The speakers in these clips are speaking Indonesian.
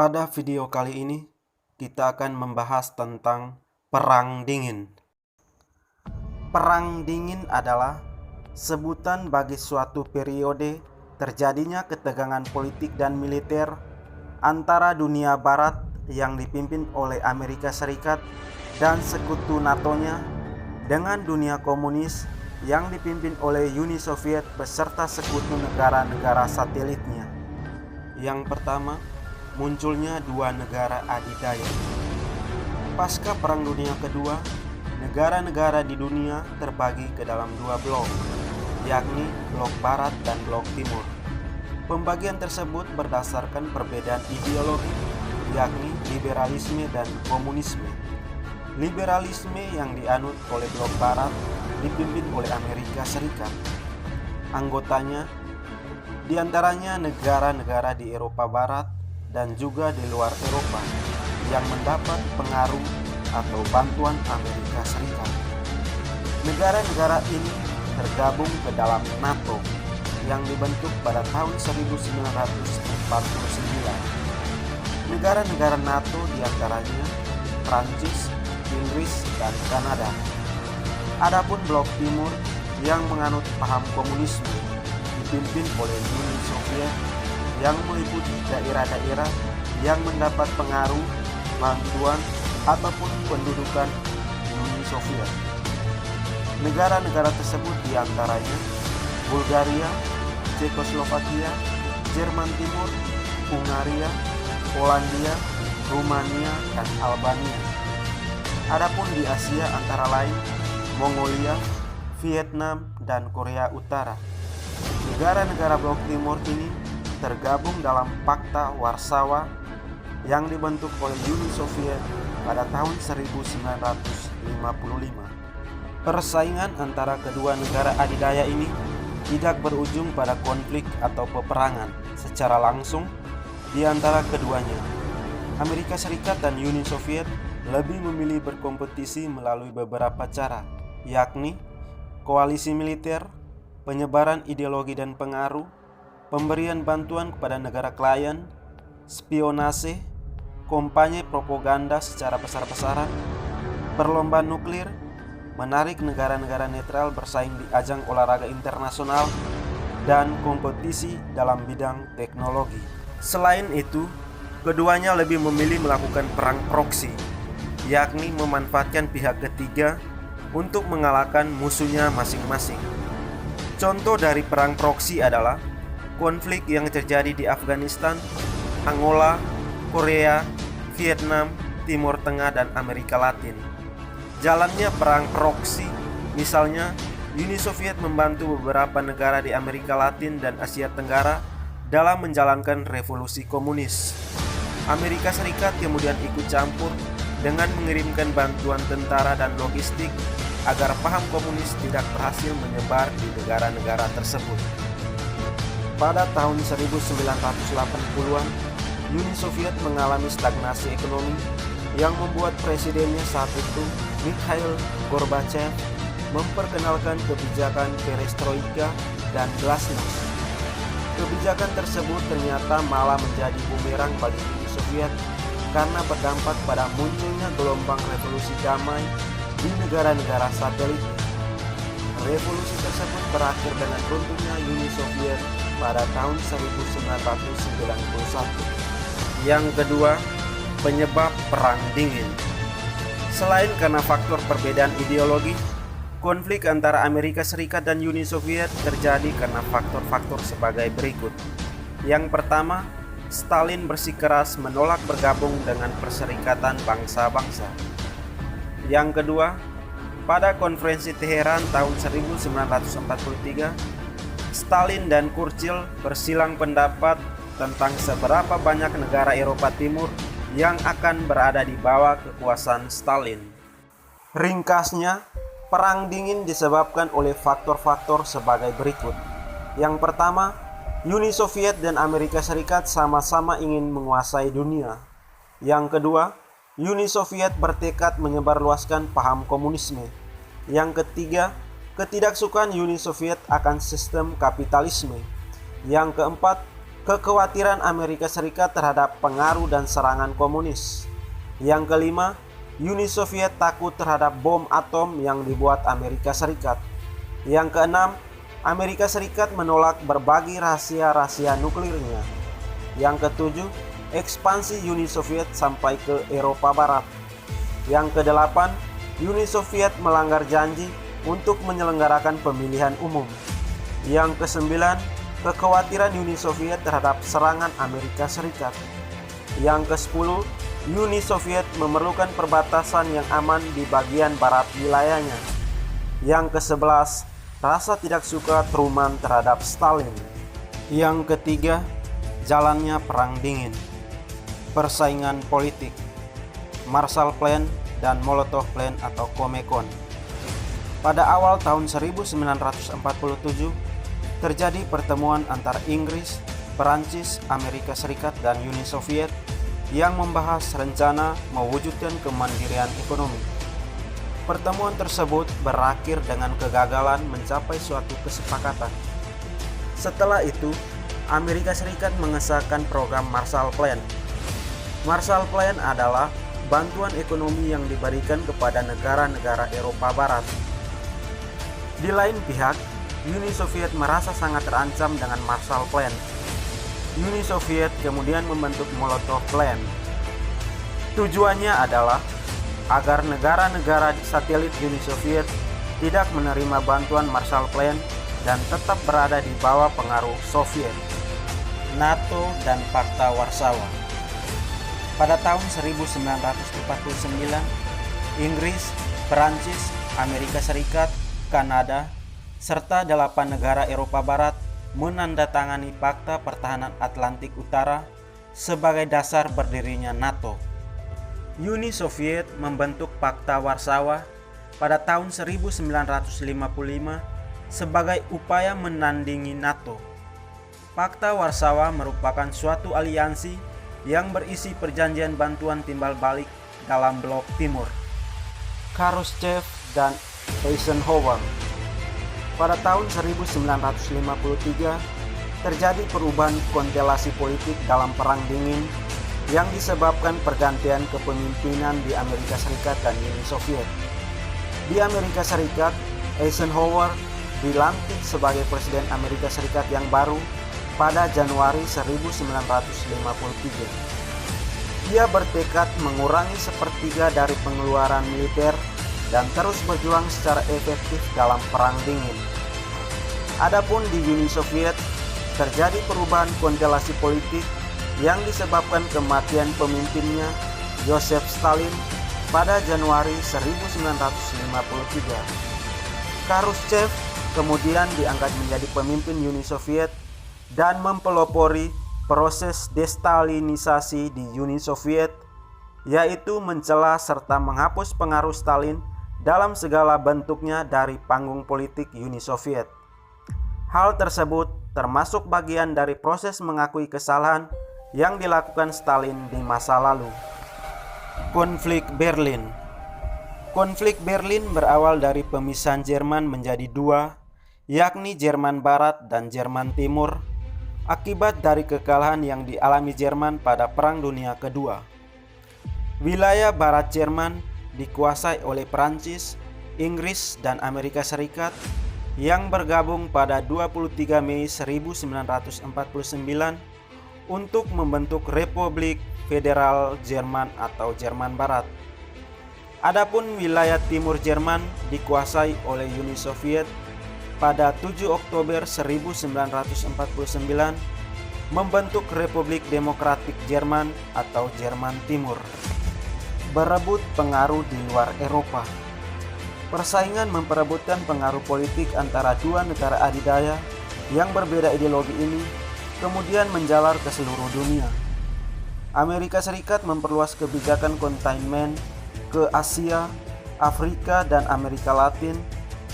Pada video kali ini, kita akan membahas tentang Perang Dingin. Perang Dingin adalah sebutan bagi suatu periode terjadinya ketegangan politik dan militer antara dunia barat yang dipimpin oleh Amerika Serikat dan sekutu NATO-nya dengan dunia komunis yang dipimpin oleh Uni Soviet beserta sekutu negara-negara satelitnya. Yang pertama, munculnya dua negara adidaya. Pasca Perang Dunia Kedua, negara-negara di dunia terbagi ke dalam dua blok, yakni blok barat dan blok timur. Pembagian tersebut berdasarkan perbedaan ideologi, yakni liberalisme dan komunisme. Liberalisme yang dianut oleh blok barat dipimpin oleh Amerika Serikat. Anggotanya diantaranya negara-negara di Eropa Barat dan juga di luar Eropa yang mendapat pengaruh atau bantuan Amerika Serikat. Negara-negara ini tergabung ke dalam NATO yang dibentuk pada tahun 1949. Negara-negara NATO diantaranya Prancis, Inggris, dan Kanada. Adapun blok timur yang menganut paham komunisme dipimpin oleh Uni Soviet yang meliputi daerah-daerah yang mendapat pengaruh, bantuan, ataupun pendudukan Uni Soviet. Negara-negara tersebut diantaranya Bulgaria, Cekoslovakia, Jerman Timur, Hungaria, Polandia, Rumania, dan Albania. Adapun di Asia antara lain Mongolia, Vietnam, dan Korea Utara. Negara-negara blok timur ini tergabung dalam Pakta Warsawa yang dibentuk oleh Uni Soviet pada tahun 1955. Persaingan antara kedua negara adidaya ini tidak berujung pada konflik atau peperangan secara langsung di antara keduanya. Amerika Serikat dan Uni Soviet lebih memilih berkompetisi melalui beberapa cara, yakni koalisi militer, penyebaran ideologi dan pengaruh, pemberian bantuan kepada negara klien, spionase, kampanye propaganda secara besar-besaran, perlombaan nuklir, menarik negara-negara netral bersaing di ajang olahraga internasional, dan kompetisi dalam bidang teknologi. Selain itu, keduanya lebih memilih melakukan perang proksi, yakni memanfaatkan pihak ketiga untuk mengalahkan musuhnya masing-masing. Contoh dari perang proksi adalah konflik yang terjadi di Afghanistan, Angola, Korea, Vietnam, Timur Tengah, dan Amerika Latin. Jalannya perang proksi, misalnya Uni Soviet membantu beberapa negara di Amerika Latin dan Asia Tenggara dalam menjalankan revolusi komunis. Amerika Serikat kemudian ikut campur dengan mengirimkan bantuan tentara dan logistik agar paham komunis tidak berhasil menyebar di negara-negara tersebut. Pada tahun 1980-an, Uni Soviet mengalami stagnasi ekonomi yang membuat presidennya saat itu, Mikhail Gorbachev, memperkenalkan kebijakan perestroika dan glasnost. Kebijakan tersebut ternyata malah menjadi bumerang bagi Uni Soviet karena berdampak pada munculnya gelombang revolusi damai di negara-negara satelit. Revolusi tersebut berakhir dengan runtuhnya Uni Soviet pada tahun 1991. Yang kedua, penyebab Perang Dingin. Selain karena faktor perbedaan ideologi, konflik antara Amerika Serikat dan Uni Soviet terjadi karena faktor-faktor sebagai berikut. Yang pertama, Stalin bersikeras menolak bergabung dengan Perserikatan Bangsa-Bangsa. Yang kedua, pada konferensi Teheran tahun 1943, Stalin dan Churchill bersilang pendapat tentang seberapa banyak negara Eropa Timur yang akan berada di bawah kekuasaan Stalin. Ringkasnya, Perang Dingin disebabkan oleh faktor-faktor sebagai berikut. Yang pertama, Uni Soviet dan Amerika Serikat sama-sama ingin menguasai dunia. Yang kedua, Uni Soviet bertekad menyebarluaskan paham komunisme. Yang ketiga, ketidaksukaan Uni Soviet akan sistem kapitalisme. Yang keempat, kekhawatiran Amerika Serikat terhadap pengaruh dan serangan komunis. Yang kelima, Uni Soviet takut terhadap bom atom yang dibuat Amerika Serikat. Yang keenam, Amerika Serikat menolak berbagi rahasia-rahasia nuklirnya. Yang ketujuh, ekspansi Uni Soviet sampai ke Eropa Barat. Yang kedelapan, Uni Soviet melanggar janji untuk menyelenggarakan pemilihan umum. Yang kesembilan, kekhawatiran Uni Soviet terhadap serangan Amerika Serikat. Yang ke-10, Uni Soviet memerlukan perbatasan yang aman di bagian barat wilayahnya. Yang ke-11, rasa tidak suka Truman terhadap Stalin. Yang ketiga, jalannya Perang Dingin, persaingan politik, Marshall Plan dan Molotov Plan atau Comecon. Pada awal tahun 1947, terjadi pertemuan antara Inggris, Perancis, Amerika Serikat, dan Uni Soviet yang membahas rencana mewujudkan kemandirian ekonomi. Pertemuan tersebut berakhir dengan kegagalan mencapai suatu kesepakatan. Setelah itu, Amerika Serikat mengesahkan program Marshall Plan. Marshall Plan adalah bantuan ekonomi yang diberikan kepada negara-negara Eropa Barat. Di lain pihak, Uni Soviet merasa sangat terancam dengan Marshall Plan. Uni Soviet kemudian membentuk Molotov Plan. Tujuannya adalah agar negara-negara satelit Uni Soviet tidak menerima bantuan Marshall Plan dan tetap berada di bawah pengaruh Soviet, NATO, dan Pakta Warsawa. Pada tahun 1949, Inggris, Perancis, Amerika Serikat, Kanada, serta 8 negara Eropa Barat menandatangani Pakta Pertahanan Atlantik Utara sebagai dasar berdirinya NATO. Uni Soviet membentuk Pakta Warsawa pada tahun 1955 sebagai upaya menandingi NATO. Pakta Warsawa merupakan suatu aliansi yang berisi perjanjian bantuan timbal balik dalam blok timur. Khrushchev dan Eisenhower. Pada tahun 1953 terjadi perubahan konstelasi politik dalam Perang Dingin yang disebabkan pergantian kepemimpinan di Amerika Serikat dan Uni Soviet. Di Amerika Serikat, Eisenhower dilantik sebagai Presiden Amerika Serikat yang baru pada Januari 1953. Dia bertekad mengurangi sepertiga dari pengeluaran militer dan terus berjuang secara efektif dalam Perang Dingin. Adapun di Uni Soviet, terjadi perubahan konstelasi politik yang disebabkan kematian pemimpinnya Joseph Stalin pada Januari 1953. Khrushchev kemudian diangkat menjadi pemimpin Uni Soviet dan mempelopori proses destalinisasi di Uni Soviet, yaitu mencela serta menghapus pengaruh Stalin dalam segala bentuknya dari panggung politik Uni Soviet. Hal tersebut termasuk bagian dari proses mengakui kesalahan yang dilakukan Stalin di masa lalu. Konflik Berlin. Konflik Berlin berawal dari pemisahan Jerman menjadi dua, yakni Jerman Barat dan Jerman Timur, akibat dari kekalahan yang dialami Jerman pada Perang Dunia Kedua. Wilayah Barat Jerman dikuasai oleh Perancis, Inggris, dan Amerika Serikat yang bergabung pada 23 Mei 1949 untuk membentuk Republik Federal Jerman atau Jerman Barat. Adapun wilayah timur Jerman dikuasai oleh Uni Soviet pada 7 Oktober 1949 membentuk Republik Demokratik Jerman atau Jerman Timur. Berebut pengaruh di luar Eropa. Persaingan memperebutkan pengaruh politik antara dua negara adidaya yang berbeda ideologi ini kemudian menjalar ke seluruh dunia. Amerika Serikat memperluas kebijakan containment ke Asia, Afrika, dan Amerika Latin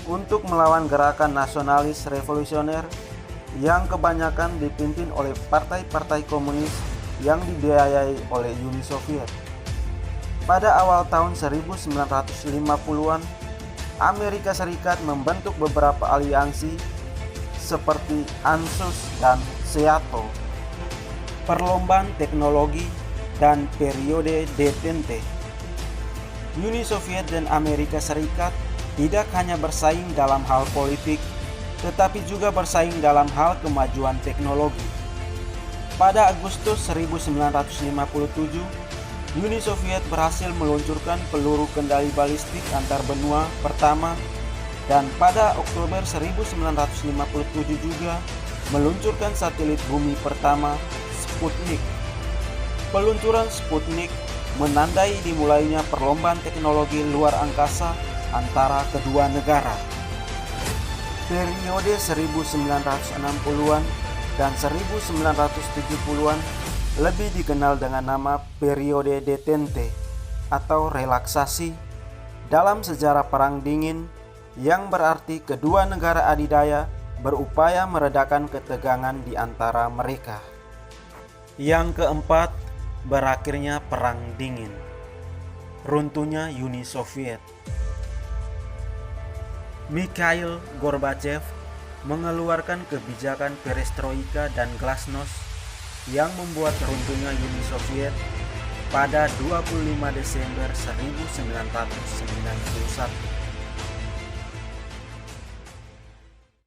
untuk melawan gerakan nasionalis revolusioner yang kebanyakan dipimpin oleh partai-partai komunis yang dibiayai oleh Uni Soviet. Pada awal tahun 1950-an, Amerika Serikat membentuk beberapa aliansi seperti ANZUS dan SEATO perlombaan teknologi, dan periode detente. Uni Soviet dan Amerika Serikat tidak hanya bersaing dalam hal politik, tetapi juga bersaing dalam hal kemajuan teknologi. Pada Agustus 1957, Uni Soviet berhasil meluncurkan peluru kendali balistik antar benua pertama, dan pada Oktober 1957 juga meluncurkan satelit bumi pertama, Sputnik. Peluncuran Sputnik menandai dimulainya perlombaan teknologi luar angkasa antara kedua negara. Periode 1960-an dan 1970-an lebih dikenal dengan nama periode detente atau relaksasi dalam sejarah Perang Dingin, yang berarti kedua negara adidaya berupaya meredakan ketegangan di antara mereka. Yang keempat, berakhirnya Perang Dingin. Runtuhnya Uni Soviet. Mikhail Gorbachev mengeluarkan kebijakan perestroika dan glasnost yang membuat runtuhnya Uni Soviet pada 25 Desember 1991.